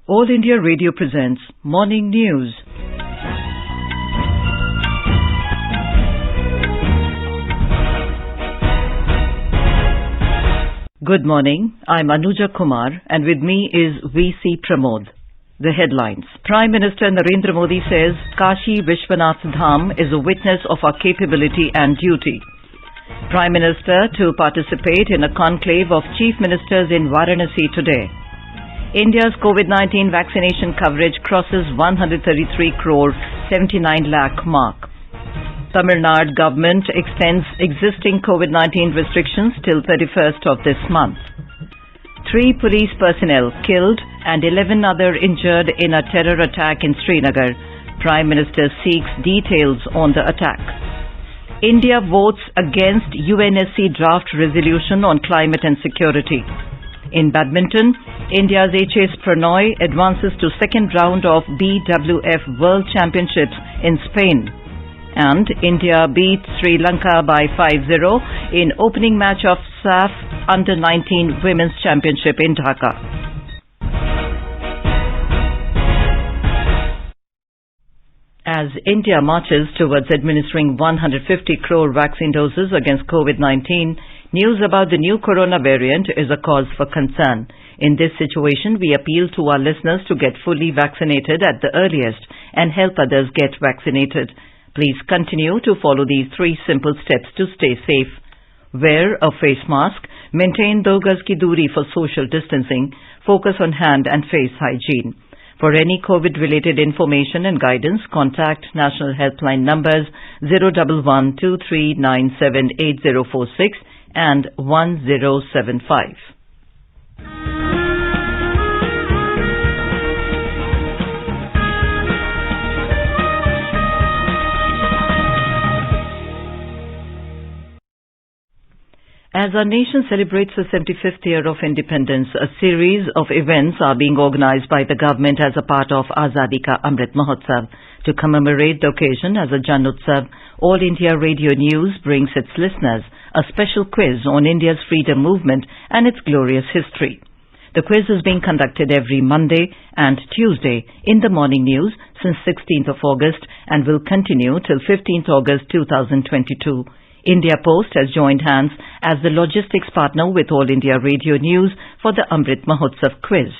All India Radio presents Morning News. Good morning, I'm Anuja Kumar and with me is VC Pramod. The headlines. Prime Minister Narendra Modi says Kashi Vishwanath Dham is a witness of our capability and duty. Prime Minister to participate in a conclave of Chief Ministers in Varanasi today. India's COVID-19 vaccination coverage crosses 133 crore 79 lakh mark. Tamil Nadu government extends existing COVID-19 restrictions till 31st of this month. 3 police personnel killed and 11 other injured in a terror attack in Srinagar. Prime Minister seeks details on the attack. India votes against UNSC draft resolution on climate and security. In badminton, India's HS Pranoy advances to second round of BWF World Championships in Spain. And India beat Sri Lanka by 5-0 in opening match of SAF Under-19 Women's Championship in Dhaka. As India marches towards administering 150 crore vaccine doses against COVID-19, news about the new corona variant is a cause for concern. In this situation, we appeal to our listeners to get fully vaccinated at the earliest and help others get vaccinated. Please continue to follow these 3 simple steps to stay safe. Wear a face mask, maintain 2 gaz ki duri for social distancing, focus on hand and face hygiene. For any COVID-related information and guidance, contact National Helpline numbers 011-2397-8046 and 1075. As our nation celebrates the 75th year of independence, a series of events are being organized by the government as a part of Azadi Ka Amrit Mahotsav. To commemorate the occasion as a Jan Utsav, All India Radio News brings its listeners a special quiz on India's freedom movement and its glorious history. The quiz is being conducted every Monday and Tuesday in the morning news since 16th of August and will continue till 15th August 2022. India Post has joined hands as the logistics partner with All India Radio News for the Amrit Mahotsav quiz.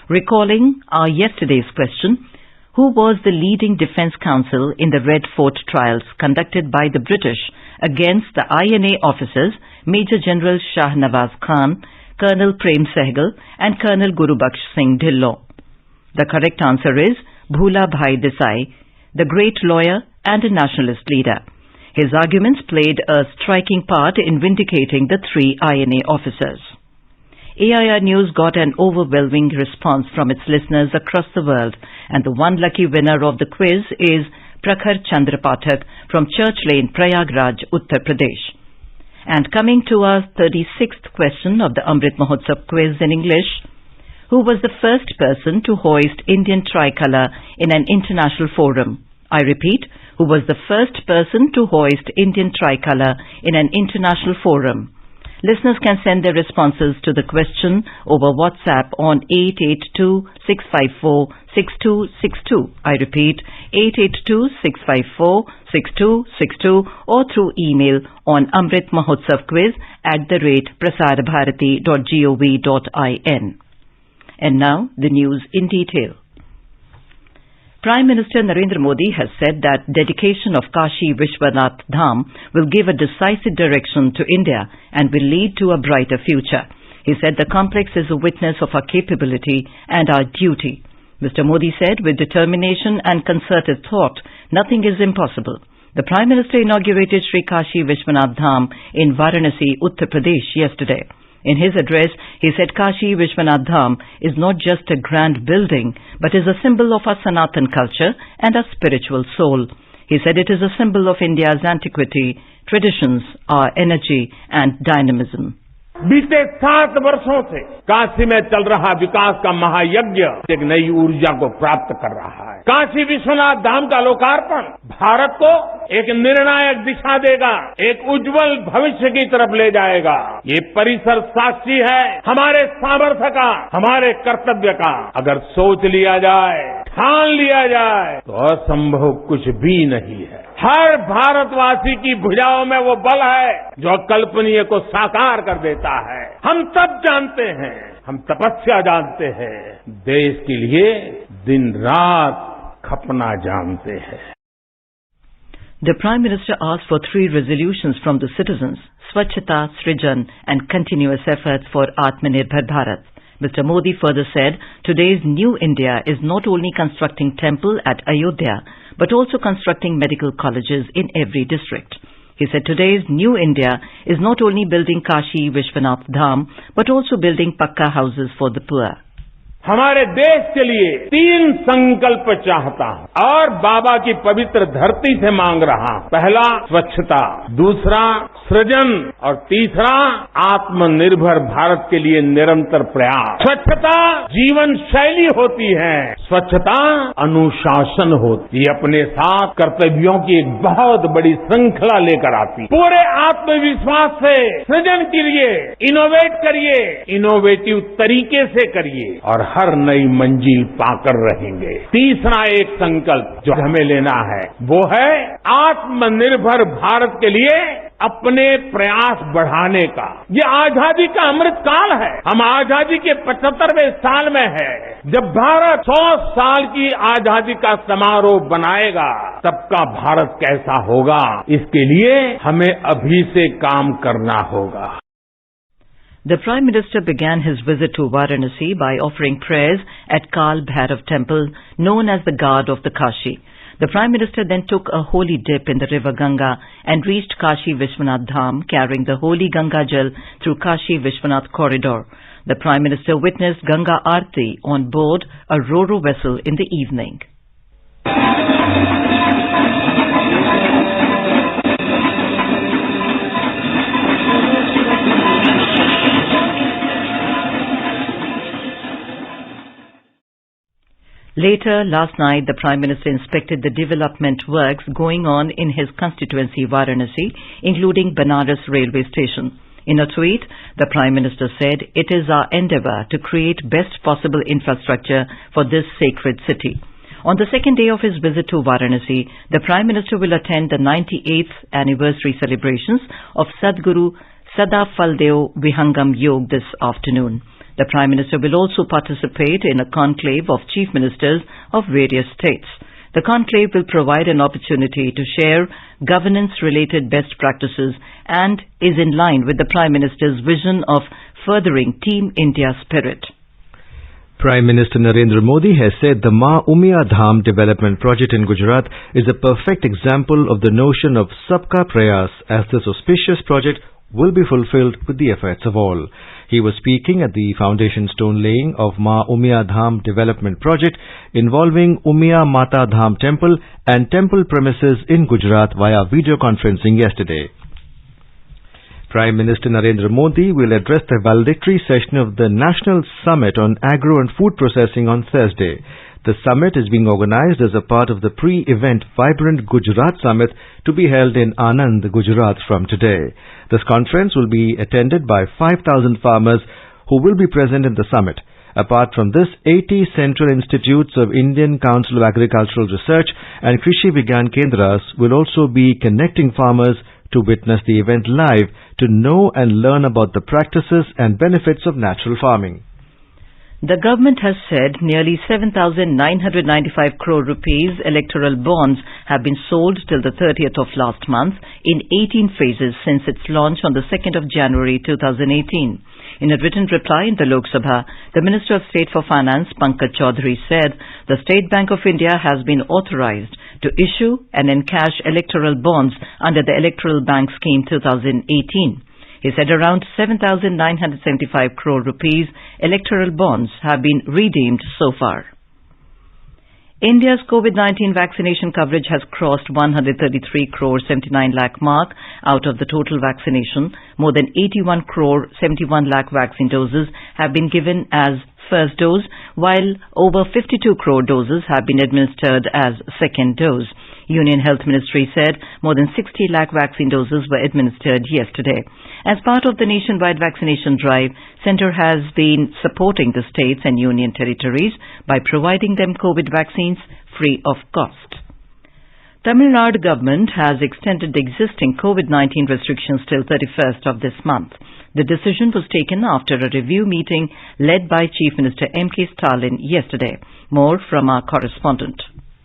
Recalling our yesterday's question, who was the leading defence counsel in the Red Fort trials conducted by the British against the INA officers Major General Shah Nawaz Khan, Colonel Prem Sehgal and Colonel Gurubaksh Singh Dhillon? The correct answer is Bhula Bhai Desai, the great lawyer and a nationalist leader. His arguments played a striking part in vindicating the 3 INA officers. AIR News got an overwhelming response from its listeners across the world, and the one lucky winner of the quiz is Prakhar Chandra Pathak from Church Lane, Prayagraj, Uttar Pradesh. And coming to our 36th question of the Amrit Mahotsav quiz in English, who was the first person to hoist Indian tricolour in an international forum? I repeat, who was the first person to hoist Indian tricolour in an international forum? Listeners can send their responses to the question over WhatsApp on 882-654-6262. I repeat, 882-654-6262 or through email on amritmahotsavquiz@prasarbharati.gov.in. And now the news in detail. Prime Minister Narendra Modi has said that dedication of Kashi Vishwanath Dham will give a decisive direction to India and will lead to a brighter future. He said the complex is a witness of our capability and our duty. Mr. Modi said with determination and concerted thought, nothing is impossible. The Prime Minister inaugurated Sri Kashi Vishwanath Dham in Varanasi, Uttar Pradesh yesterday. In his address, he said Kashi Vishwanath Dham is not just a grand building, but is a symbol of our Sanatan culture and our spiritual soul. He said it is a symbol of India's antiquity, traditions, our energy and dynamism. बीते 7 वर्षों से काशी में चल रहा विकास का महायज्ञ एक नई ऊर्जा को प्राप्त कर रहा है। काशी विश्वनाथ धाम का लोकार्पण भारत को एक निर्णायक दिशा देगा, एक उज्जवल भविष्य की तरफ ले जाएगा। ये परिसर साक्षी है हमारे सामर्थ्य का, हमारे कर्तव्य का। अगर सोच लिया जाए, ठान लिया जाए तो असंभव कुछ भी नहीं है। हर भारतवासी की भुजाओं में वो बल है जो अकल्पनीय को साकार कर देता है। हम सब जानते हैं, हम तपस्या जानते हैं, देश के लिए दिन रात खपना जानते हैं। The Prime Minister asked for 3 resolutions from the citizens: Swachhata, Srijan and continuous efforts for Atmanirbhar Bharat. Mr. Modi further said, today's new India is not only constructing temple at Ayodhya, but also constructing medical colleges in every district. He said today's new India is not only building Kashi Vishwanath Dham, but also building Pakka houses for the poor. हमारे देश के लिए 3 संकल्प चाहता हूं और बाबा की पवित्र धरती से मांग रहा हूं। पहला स्वच्छता, दूसरा सृजन और तीसरा आत्मनिर्भर भारत के लिए निरंतर प्रयास। स्वच्छता जीवन शैली होती है, स्वच्छता अनुशासन होती है। अपने साथ कर्तव्यों की एक बहुत बड़ी श्रृंखला लेकर आती। पूरे आत्मविश्वास से सृजन करिए, इनोवेट करिए, इनोवेटिव तरीके से करिए और हर नई मंजिल पाकर रहेंगे। तीसरा एक संकल्प जो हमें लेना है वो है आत्मनिर्भर भारत के लिए अपने प्रयास बढ़ाने का। ये आजादी का अमृत काल है। हम आजादी के 75वें साल में है। जब भारत 100 साल की आजादी का समारोह बनाएगा तब का भारत कैसा होगा, इसके लिए हमें अभी से काम करना होगा। The Prime Minister began his visit to Varanasi by offering prayers at Kal Bhairav Temple, known as the Guard of the Kashi. The Prime Minister then took a holy dip in the river Ganga and reached Kashi Vishwanath Dham, carrying the holy Ganga Jal through Kashi Vishwanath corridor. The Prime Minister witnessed Ganga Aarti on board a ro-ro vessel in the evening. Later, last night, the Prime Minister inspected the development works going on in his constituency Varanasi, including Banaras railway station. In a tweet, the Prime Minister said, "It is our endeavour to create best possible infrastructure for this sacred city." On the second day of his visit to Varanasi, the Prime Minister will attend the 98th anniversary celebrations of Sadguru Sada Phaldeo Vihangam Yog this afternoon. The Prime Minister will also participate in a conclave of Chief Ministers of various states. The conclave will provide an opportunity to share governance-related best practices and is in line with the Prime Minister's vision of furthering Team India spirit. Prime Minister Narendra Modi has said the Ma Umia Dham development project in Gujarat is a perfect example of the notion of Sabka Prayas, as this auspicious project will be fulfilled with the efforts of all. He was speaking at the foundation stone laying of Ma Umia Dham development project involving Umia Mata Dham temple and temple premises in Gujarat via video conferencing yesterday. Prime Minister Narendra Modi will address the valedictory session of the National Summit on Agro and Food Processing on Thursday. The summit is being organized as a part of the pre-event Vibrant Gujarat Summit to be held in Anand, Gujarat from today. This conference will be attended by 5,000 farmers who will be present in the summit. Apart from this, 80 central institutes of Indian Council of Agricultural Research and Krishi Vigyan Kendras will also be connecting farmers to witness the event live, to know and learn about the practices and benefits of natural farming. The government has said nearly 7,995 crore rupees electoral bonds have been sold till the 30th of last month in 18 phases since its launch on the 2nd of January 2018. In a written reply in the Lok Sabha, the Minister of State for Finance, Pankaj Chaudhary, said the State Bank of India has been authorized to issue and encash electoral bonds under the Electoral Bank Scheme 2018. He said around 7,975 crore rupees electoral bonds have been redeemed so far. India's COVID-19 vaccination coverage has crossed 133 crore 79 lakh mark. Out of the total vaccination, more than 81 crore 71 lakh vaccine doses have been given as first dose, while over 52 crore doses have been administered as second dose. Union Health Ministry said more than 60 lakh vaccine doses were administered yesterday. As part of the nationwide vaccination drive, Centre has been supporting the states and union territories by providing them COVID vaccines free of cost. Tamil Nadu government has extended the existing COVID-19 restrictions till 31st of this month. The decision was taken after a review meeting led by Chief Minister M.K. Stalin yesterday. More from our correspondent.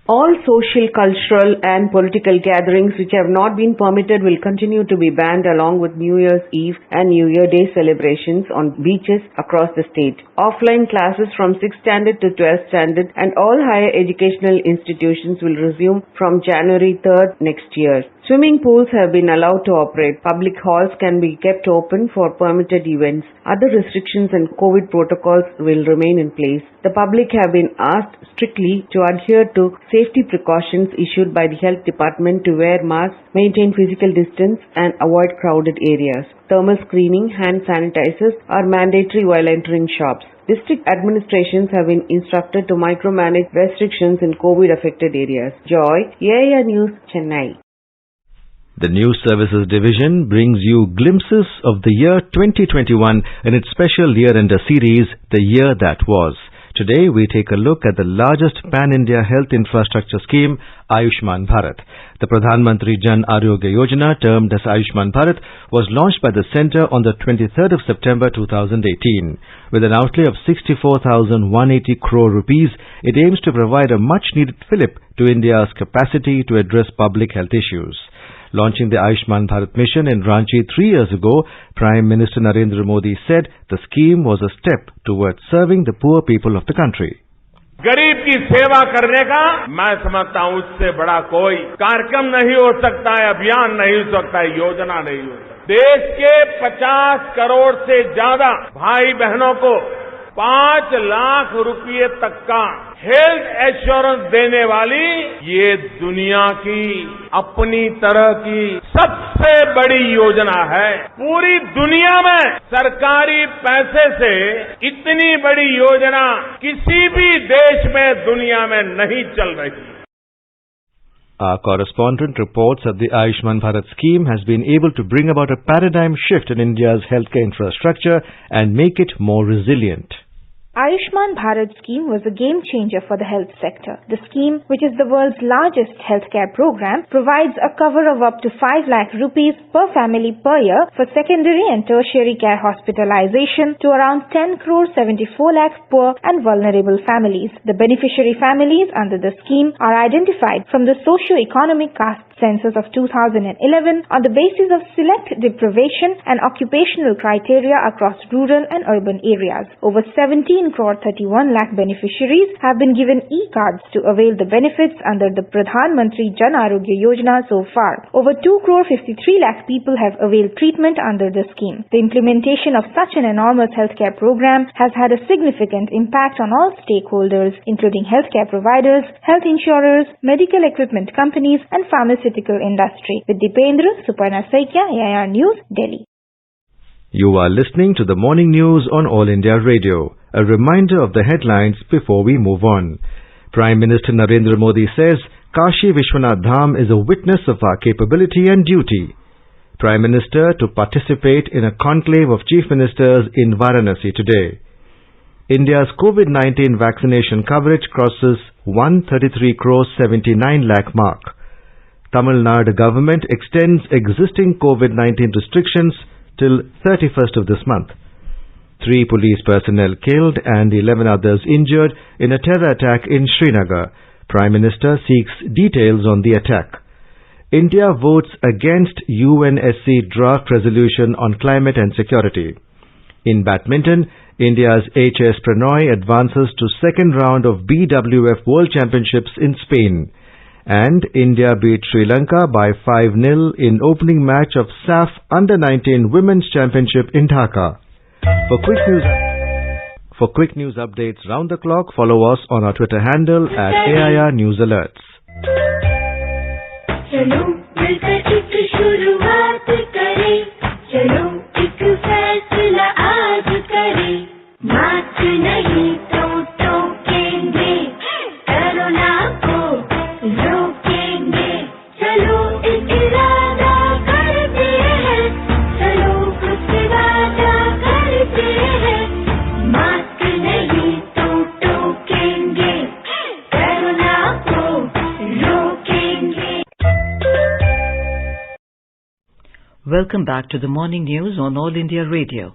All social, cultural and political gatherings which have not been permitted will continue to be banned along with New Year's Eve and New Year Day celebrations on beaches across the state. Offline classes from 6th standard to 12th standard and all higher educational institutions will resume from January 3rd next year. Swimming pools have been allowed to operate. Public halls can be kept open for permitted events. Other restrictions and COVID protocols will remain in place. The public have been asked strictly to adhere to safety precautions issued by the health department to wear masks, maintain physical distance and avoid crowded areas. Thermal screening, hand sanitizers are mandatory while entering shops. District administrations have been instructed to micromanage restrictions in COVID-affected areas. Joy, AIR News, Chennai. The News Services Division brings you glimpses of the year 2021 in its special year-ender series, The Year That Was. Today we take a look at the largest pan-India health infrastructure scheme, Ayushman Bharat. The Pradhan Mantri Jan Arogya Yojana, termed as Ayushman Bharat, was launched by the centre on the 23rd of September 2018. With an outlay of 64,180 crore rupees, it aims to provide a much-needed fillip to India's capacity to address public health issues. Launching the Ayushman Bharat mission in Ranchi 3 years ago, Prime Minister Narendra Modi said the scheme was a step towards serving the poor people of the country. गरीब की सेवा करने का मैं समझता हूं उससे बड़ा कोई कार्यक्रम नहीं हो सकता है, अभियान नहीं हो सकता है, योजना नहीं हो सकता। देश के 50 करोड़ से ज्यादा भाई बहनों को 5 लाख रुपए तक का हेल्थ एश्योरेंस देने वाली ये दुनिया की अपनी तरह की सबसे बड़ी योजना है। पूरी दुनिया में सरकारी पैसे से इतनी बड़ी योजना किसी भी देश में दुनिया में नहीं चल रही। Our correspondent reports that the Ayushman Bharat scheme has been able to bring about a paradigm shift in India's healthcare infrastructure and make it more resilient. Ayushman Bharat scheme was a game changer for the health sector. The scheme, which is the world's largest healthcare program, provides a cover of up to 5 lakh rupees per family per year for secondary and tertiary care hospitalization to around 10 crore 74 lakh poor and vulnerable families. The beneficiary families under the scheme are identified from the socio-economic caste census of 2011 on the basis of select deprivation and occupational criteria across rural and urban areas. Over 17 crore 31 lakh beneficiaries have been given e-cards to avail the benefits under the Pradhan Mantri Jan Arogya Yojana so far. Over 2 crore 53 lakh people have availed treatment under the scheme. The implementation of such an enormous healthcare program has had a significant impact on all stakeholders, including healthcare providers, health insurers, medical equipment companies and pharmaceutical industry. With Dipendra, Suparna Saikya, AIR News, Delhi. You are listening to the morning news on All India Radio. A reminder of the headlines before we move on. Prime Minister Narendra Modi says Kashi Vishwanath Dham is a witness of our capability and duty. Prime Minister to participate in a conclave of Chief Ministers in Varanasi today. India's COVID-19 vaccination coverage crosses 133 crore 79 lakh mark. Tamil Nadu government extends existing COVID-19 restrictions till 31st of this month. 3 police personnel killed and 11 others injured in a terror attack in Srinagar. Prime Minister seeks details on the attack. India votes against Unsc draft resolution on climate and security. In badminton, India's HS Pranoy advances to second round of BWF World Championships in Spain. And India beat Sri Lanka by 5-0 in opening match of SAF Under-19 Women's Championship in Dhaka. For quick news updates round the clock, follow us on our Twitter handle at AIR News Alerts. चलो मिलकर एक शुरुआत करें, चलो एक फैसला आज करें, मास्क नहीं तो टोकेंगे, कोरोना को रोकेंगे, चलो एक इरादा करते हैं, चलो कुछ वादा करते हैं, मास्क नहीं तो टोकेंगे, कोरोना को रोकेंगे. Welcome back to the morning news on All India Radio.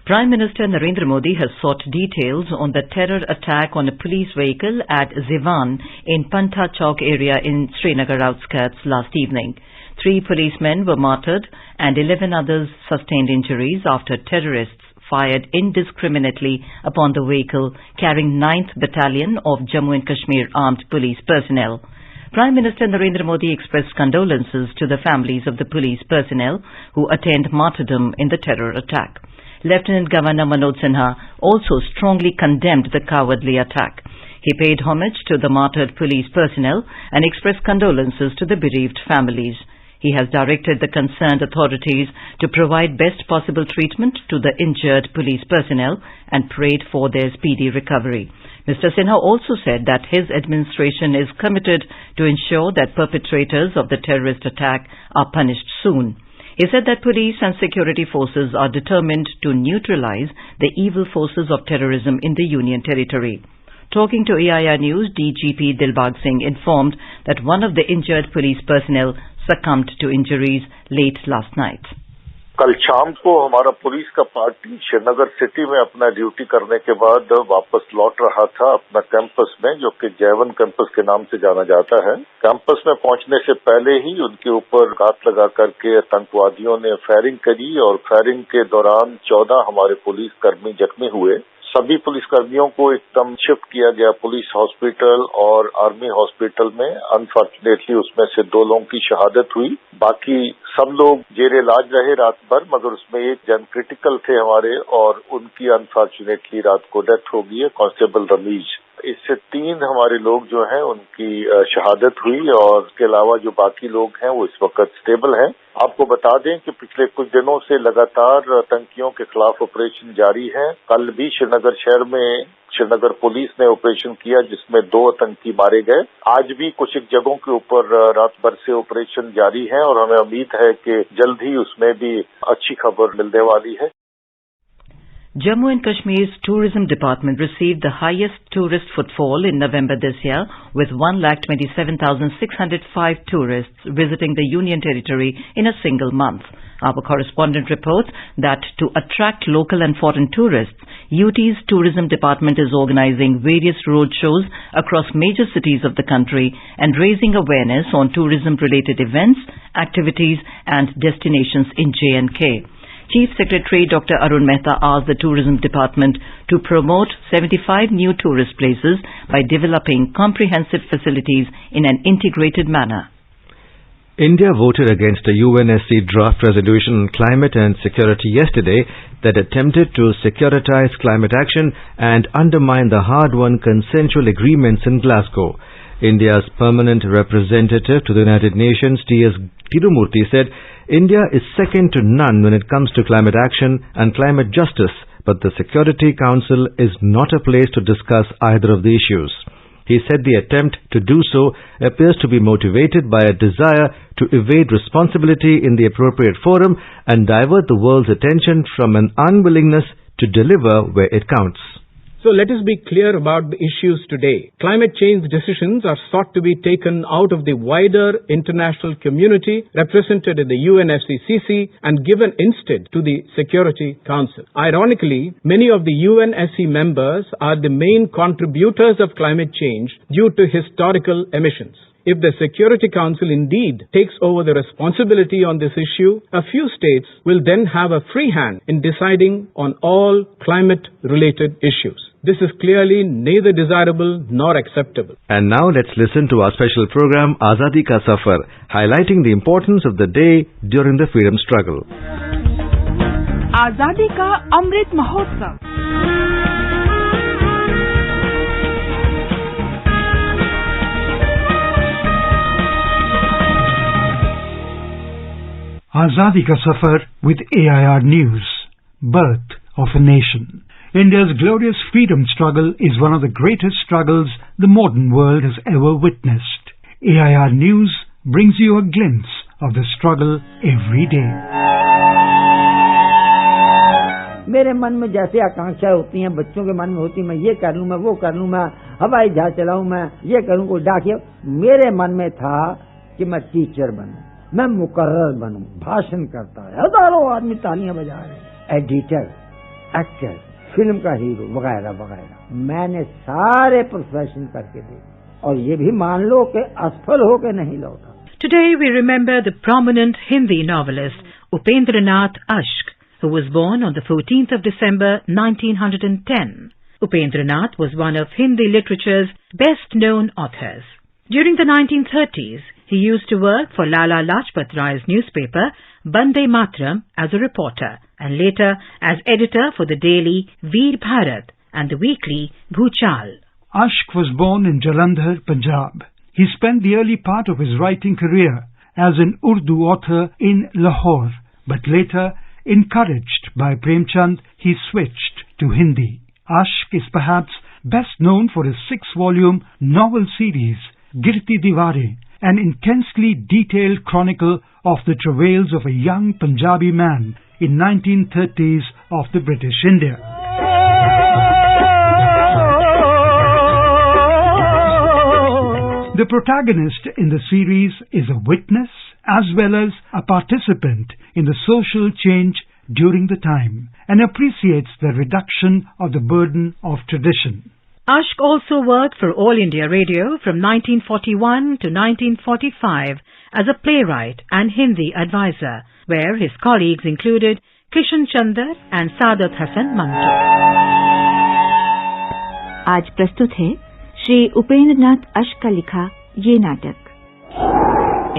Prime Minister Narendra Modi has sought details on the terror attack on a police vehicle at Zivan in Panta Chowk area in Srinagar outskirts last evening. 3 policemen were martyred and 11 others sustained injuries after terrorists fired indiscriminately upon the vehicle carrying 9th Battalion of Jammu and Kashmir Armed Police personnel. Prime Minister Narendra Modi expressed condolences to the families of the police personnel who attained martyrdom in the terror attack. Lieutenant Governor Manoj Sinha also strongly condemned the cowardly attack. He paid homage to the martyred police personnel and expressed condolences to the bereaved families. He has directed the concerned authorities to provide best possible treatment to the injured police personnel and prayed for their speedy recovery. Mr. Sinha also said that his administration is committed to ensure that perpetrators of the terrorist attack are punished soon. He said that police and security forces are determined to neutralize the evil forces of terrorism in the Union Territory. Talking to AIR News, DGP Dilbag Singh informed that one of the injured police personnel succumbed to injuries late last night. कल शाम को हमारा police का party Srinagar city में अपना duty करने के बाद वापस लौट रहा था अपना कैंपस में, जो कि जैवन कैंपस के नाम से जाना जाता है. कैंपस में पहुंचने से पहले ही उनके ऊपर घात लगा करके आतंकवादियों ने फायरिंग करी और फायरिंग के दौरान 14 हमारे पुलिस कर्मी जख्मी हुए. सभी पुलिसकर्मियों को एकदम शिफ्ट किया गया पुलिस हॉस्पिटल और आर्मी हॉस्पिटल में. अनफॉर्चुनेटली उसमें से 2 लोगों की शहादत हुई. बाकी सब लोग जेर इलाज रहे रात भर, मगर उसमें एक जन क्रिटिकल थे हमारे और उनकी अनफॉर्चुनेटली रात को डेथ हो गई है, कांस्टेबल रमीज. इससे 3 हमारे लोग जो हैं उनकी शहादत हुई और इसके अलावा जो बाकी लोग हैं वो इस वक्त स्टेबल हैं. आपको बता दें कि पिछले कुछ दिनों से लगातार आतंकियों के खिलाफ ऑपरेशन जारी है. कल भी श्रीनगर शहर में श्रीनगर पुलिस ने ऑपरेशन किया जिसमें 2 आतंकी मारे गए. आज भी कुछ एक जगहों के ऊपर रात भर से ऑपरेशन जारी है और हमें उम्मीद है कि जल्द ही उसमें भी अच्छी खबर मिलने वाली है. Jammu and Kashmir's Tourism Department received the highest tourist footfall in November this year, with 1,27,605 tourists visiting the Union Territory in a single month. Our correspondent reports that to attract local and foreign tourists, UT's Tourism Department is organizing various road shows across major cities of the country and raising awareness on tourism-related events, activities and destinations in J&K. Chief Secretary Dr. Arun Mehta asked the Tourism Department to promote 75 new tourist places by developing comprehensive facilities in an integrated manner. India voted against a UNSC draft resolution on climate and security yesterday that attempted to securitize climate action and undermine the hard-won consensual agreements in Glasgow. India's permanent representative to the United Nations, T.S. Tirumurti, said India is second to none when it comes to climate action and climate justice, but the Security Council is not a place to discuss either of the issues. He said the attempt to do so appears to be motivated by a desire to evade responsibility in the appropriate forum and divert the world's attention from an unwillingness to deliver where it counts. So let us be clear about the issues today. Climate change decisions are sought to be taken out of the wider international community represented in the UNFCCC and given instead to the Security Council. Ironically, many of the UNSC members are the main contributors of climate change due to historical emissions. If the Security Council indeed takes over the responsibility on this issue, a few states will then have a free hand in deciding on all climate-related issues. This is clearly neither desirable nor acceptable. And now let's listen to our special program Azadi Ka Safar, highlighting the importance of the day during the freedom struggle. Azadi Ka Amrit Mahotsav. Azadi Ka Safar with AIR News. Birth of a Nation. India's glorious freedom struggle is one of the greatest struggles the modern world has ever witnessed. AIR News brings you a glimpse of the struggle every day. मेरे मन में जैसे आकांक्षाएं होती हैं, बच्चों के मन में होती, मैं ये कर लूं, मैं वो कर लूं, मैं हवाई जहाज चलाऊं, मैं ये करूं, कोई डाकिया। मेरे मन में था कि मैं टीचर बनूं, मैं मुकर्रर बनूं, भाषण करता है, हजारों आदमी तालियां बजा रहे, एडिटर, एक्टर, फिल्म का हीरो वगैरह वगैरह। मैंने सारे प्रोफेशन करके देखे और ये भी मान लो कि असफल होकर नहीं लौटा। Today we remember the prominent Hindi novelist Upendranath Ashk, who was born on the 14th of December 1910. Upendranath was one of Hindi literature's best-known authors. During the 1930s, he used to work for Lala Lajpat Rai's newspaper Bande Matram as a reporter and later as editor for the daily Veer Bharat and the weekly Bhuchal. Ashk was born in Jalandhar, Punjab. He spent the early part of his writing career as an Urdu author in Lahore, but later, encouraged by Premchand, he switched to Hindi. Ashk is perhaps best known for his 6-volume novel series, Girti Diware, an intensely detailed chronicle of the travails of a young Punjabi man in 1930s of the British India. The protagonist in the series is a witness as well as a participant in the social change during the time and appreciates the reduction of the burden of tradition. Ashk also worked for All India Radio from 1941 to 1945 as a playwright and Hindi advisor, where his colleagues included Kishan Chandar and Saadat Hasan Manto. आज प्रस्तुत है श्री उपेंद्रनाथ अश्क का लिखा ये नाटक.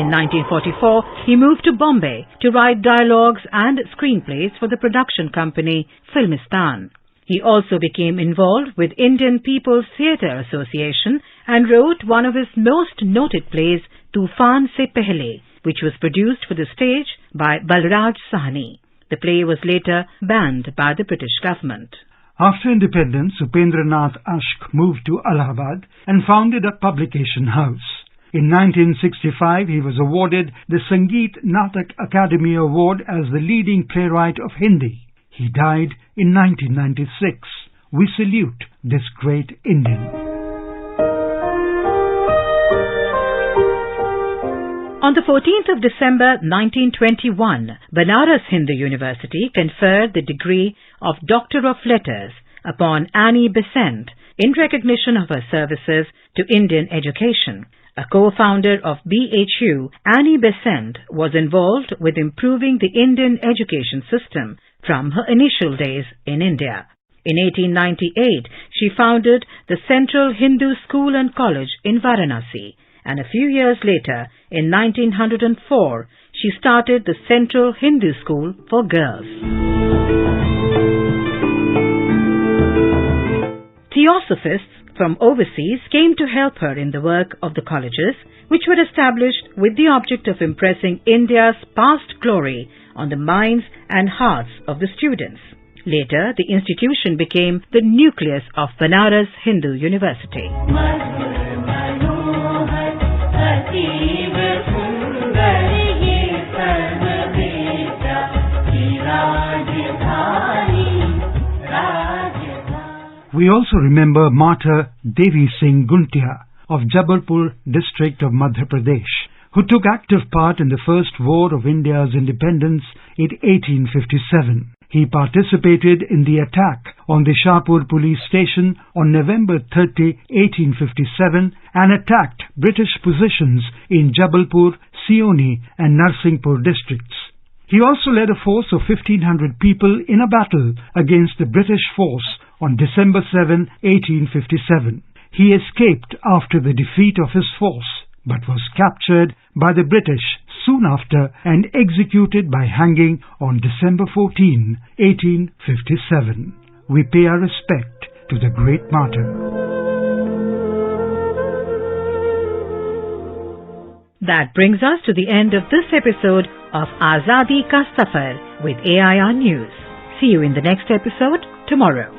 In 1944, he moved to Bombay to write dialogues and screenplays for the production company Filmistan. He also became involved with Indian People's Theatre Association and wrote one of his most noted plays, Tufan Se Pehle, which was produced for the stage by Balraj Sahni. The play was later banned by the British government. After independence, Upendranath Ashk moved to Allahabad and founded a publication house. In 1965, he was awarded the Sangeet Natak Academy Award as the leading playwright of Hindi. He died in 1996. We salute this great Indian. On the 14th of December 1921, Banaras Hindu University conferred the degree of Doctor of Letters upon Annie Besant in recognition of her services to Indian education. A co-founder of BHU, Annie Besant was involved with improving the Indian education system from her initial days in India. In 1898, she founded the Central Hindu School and College in Varanasi, and a few years later, in 1904, she started the Central Hindu School for Girls. Theosophists from overseas came to help her in the work of the colleges, which were established with the object of impressing India's past glory on the minds and hearts of the students. Later, the institution became the nucleus of Banaras Hindu University. We also remember Martyr Devi Singh Guntia of Jabalpur district of Madhya Pradesh, who took active part in the First War of India's independence in 1857. He participated in the attack on the Shahpur police station on November 30, 1857 and attacked British positions in Jabalpur, Sioni and Narsinghpur districts. He also led a force of 1,500 people in a battle against the British force on December 7, 1857. He escaped after the defeat of his force, but was captured by the British soon after and executed by hanging on December 14, 1857. We pay our respect to the great martyr. That brings us to the end of this episode of Azadi Ka Safar with AIR News. See you in the next episode tomorrow.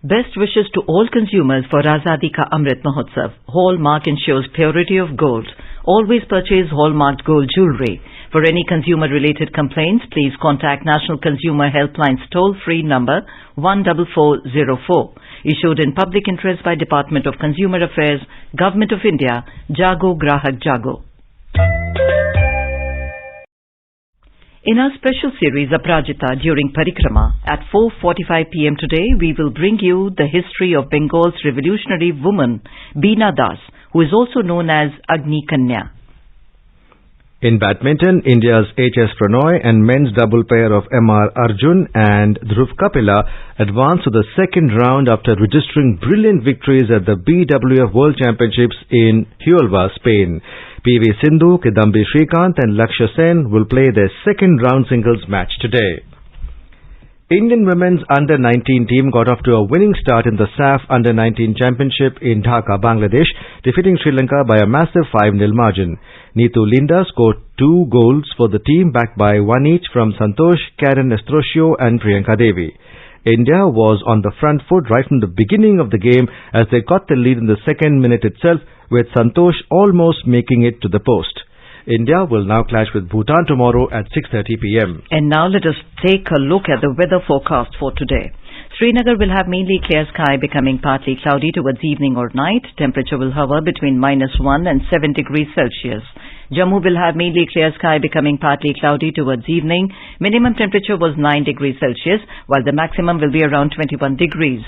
Best wishes to all consumers for Azadi Ka Amrit Mahotsav. Hallmark ensures purity of gold. Always purchase hallmarked gold jewelry. For any consumer-related complaints, please contact National Consumer Helpline's toll-free number 14404. Issued in public interest by Department of Consumer Affairs, Government of India, Jago Grahak Jago. In our special series Aprajita during Parikrama at 4:45 p.m. today, we will bring you the history of Bengal's revolutionary woman, Beena Das, who is also known as Agni Kanya. In badminton, India's H.S. Pranoy and men's double pair of M.R. Arjun and Dhruv Kapila advanced to the second round after registering brilliant victories at the BWF World Championships in Huelva, Spain. P.V. Sindhu, Kidambi Shrikant and Lakshya Sen will play their second round singles match today. Indian women's under-19 team got off to a winning start in the SAF under-19 championship in Dhaka, Bangladesh, defeating Sri Lanka by a massive 5-0 margin. Neetu Linda scored 2 goals for the team, backed by 1 each from Santosh, Karen Estrosio and Priyanka Devi. India was on the front foot right from the beginning of the game as they got the lead in the second minute itself, with Santosh almost making it to the post. India will now clash with Bhutan tomorrow at 6:30 p.m. And now let us take a look at the weather forecast for today. Srinagar will have mainly clear sky, becoming partly cloudy towards evening or night. Temperature will hover between -1 and 7 degrees Celsius. Jammu will have mainly clear sky, becoming partly cloudy towards evening. Minimum temperature was 9 degrees Celsius, while the maximum will be around 21 degrees.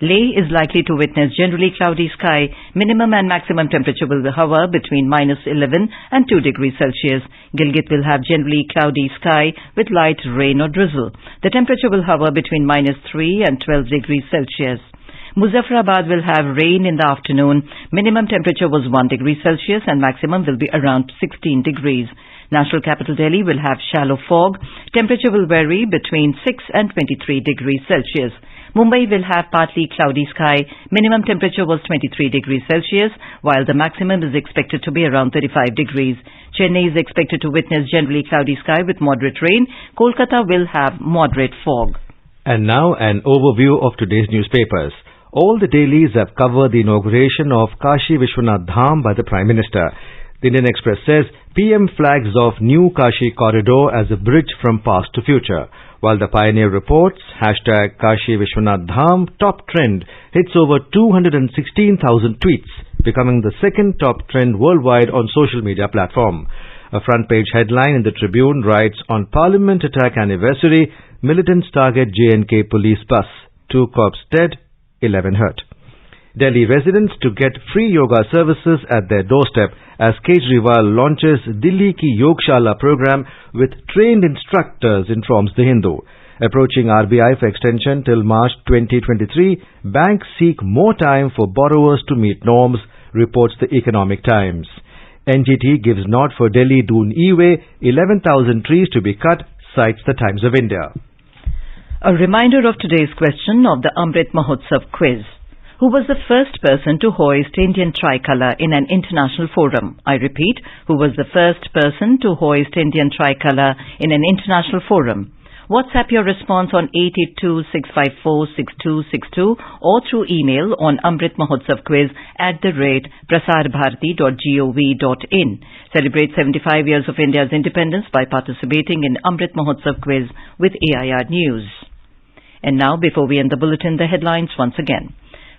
Leh is likely to witness generally cloudy sky. Minimum and maximum temperature will hover between -11 and 2 degrees Celsius. Gilgit will have generally cloudy sky with light rain or drizzle. The temperature will hover between -3 and 12 degrees Celsius. Muzaffarabad will have rain in the afternoon. Minimum temperature was 1 degree Celsius and maximum will be around 16 degrees. National capital Delhi will have shallow fog. Temperature will vary between 6 and 23 degrees Celsius. Mumbai will have partly cloudy sky. Minimum temperature was 23 degrees Celsius, while the maximum is expected to be around 35 degrees. Chennai is expected to witness generally cloudy sky with moderate rain. Kolkata will have moderate fog. And now an overview of today's newspapers. All the dailies have covered the inauguration of Kashi Vishwanath Dham by the Prime Minister. The Indian Express says PM flags off new Kashi corridor as a bridge from past to future. While the Pioneer reports, #Kashi Vishwanath Dham top trend hits over 216,000 tweets, becoming the second top trend worldwide on social media platform. A front page headline in the Tribune writes, on Parliament attack anniversary, militants target J&K police bus. 2 cops dead, 11 hurt. Delhi residents to get free yoga services at their doorstep as Kejriwal launches Delhi Ki Yogshala program with trained instructors, informs The Hindu. Approaching RBI for extension till March 2023, banks seek more time for borrowers to meet norms, reports The Economic Times. NGT gives nod for Delhi Doon E-Way, 11,000 trees to be cut, cites The Times of India. A reminder of today's question of the Amrit Mahotsav quiz. Who was the first person to hoist Indian tricolour in an international forum? I repeat, who was the first person to hoist Indian tricolour in an international forum? WhatsApp your response on 882-654-6262 or through email on amritmahotsav@prasarbharati.gov.in. Celebrate 75 years of India's independence by participating in Amrit Mahotsav quiz with AIR News. And now, before we end the bulletin, the headlines once again.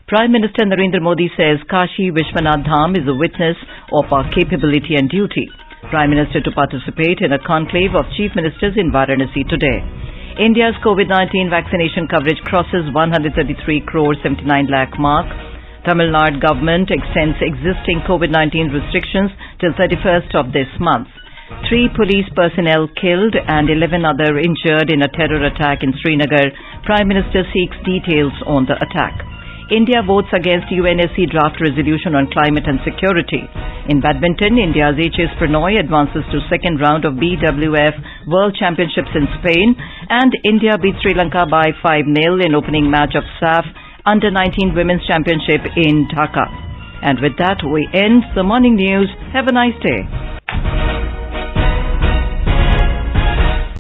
Prime Minister Narendra Modi says Kashi Vishwanath Dham is a witness of our capability and duty. Prime Minister to participate in a conclave of Chief Ministers in Varanasi today. India's COVID-19 vaccination coverage crosses 133 crore 79 lakh mark. Tamil Nadu government extends existing COVID-19 restrictions till 31st of this month. 3 police personnel killed and 11 other injured in a terror attack in Srinagar. Prime Minister seeks details on the attack. India votes against UNSC draft resolution on climate and security. In badminton, India's H.S. Pranoy advances to second round of BWF World Championships in Spain, and India beat Sri Lanka by 5-0 in opening match of SAF Under-19 Women's Championship in Dhaka. And with that, we end the morning news. Have a nice day.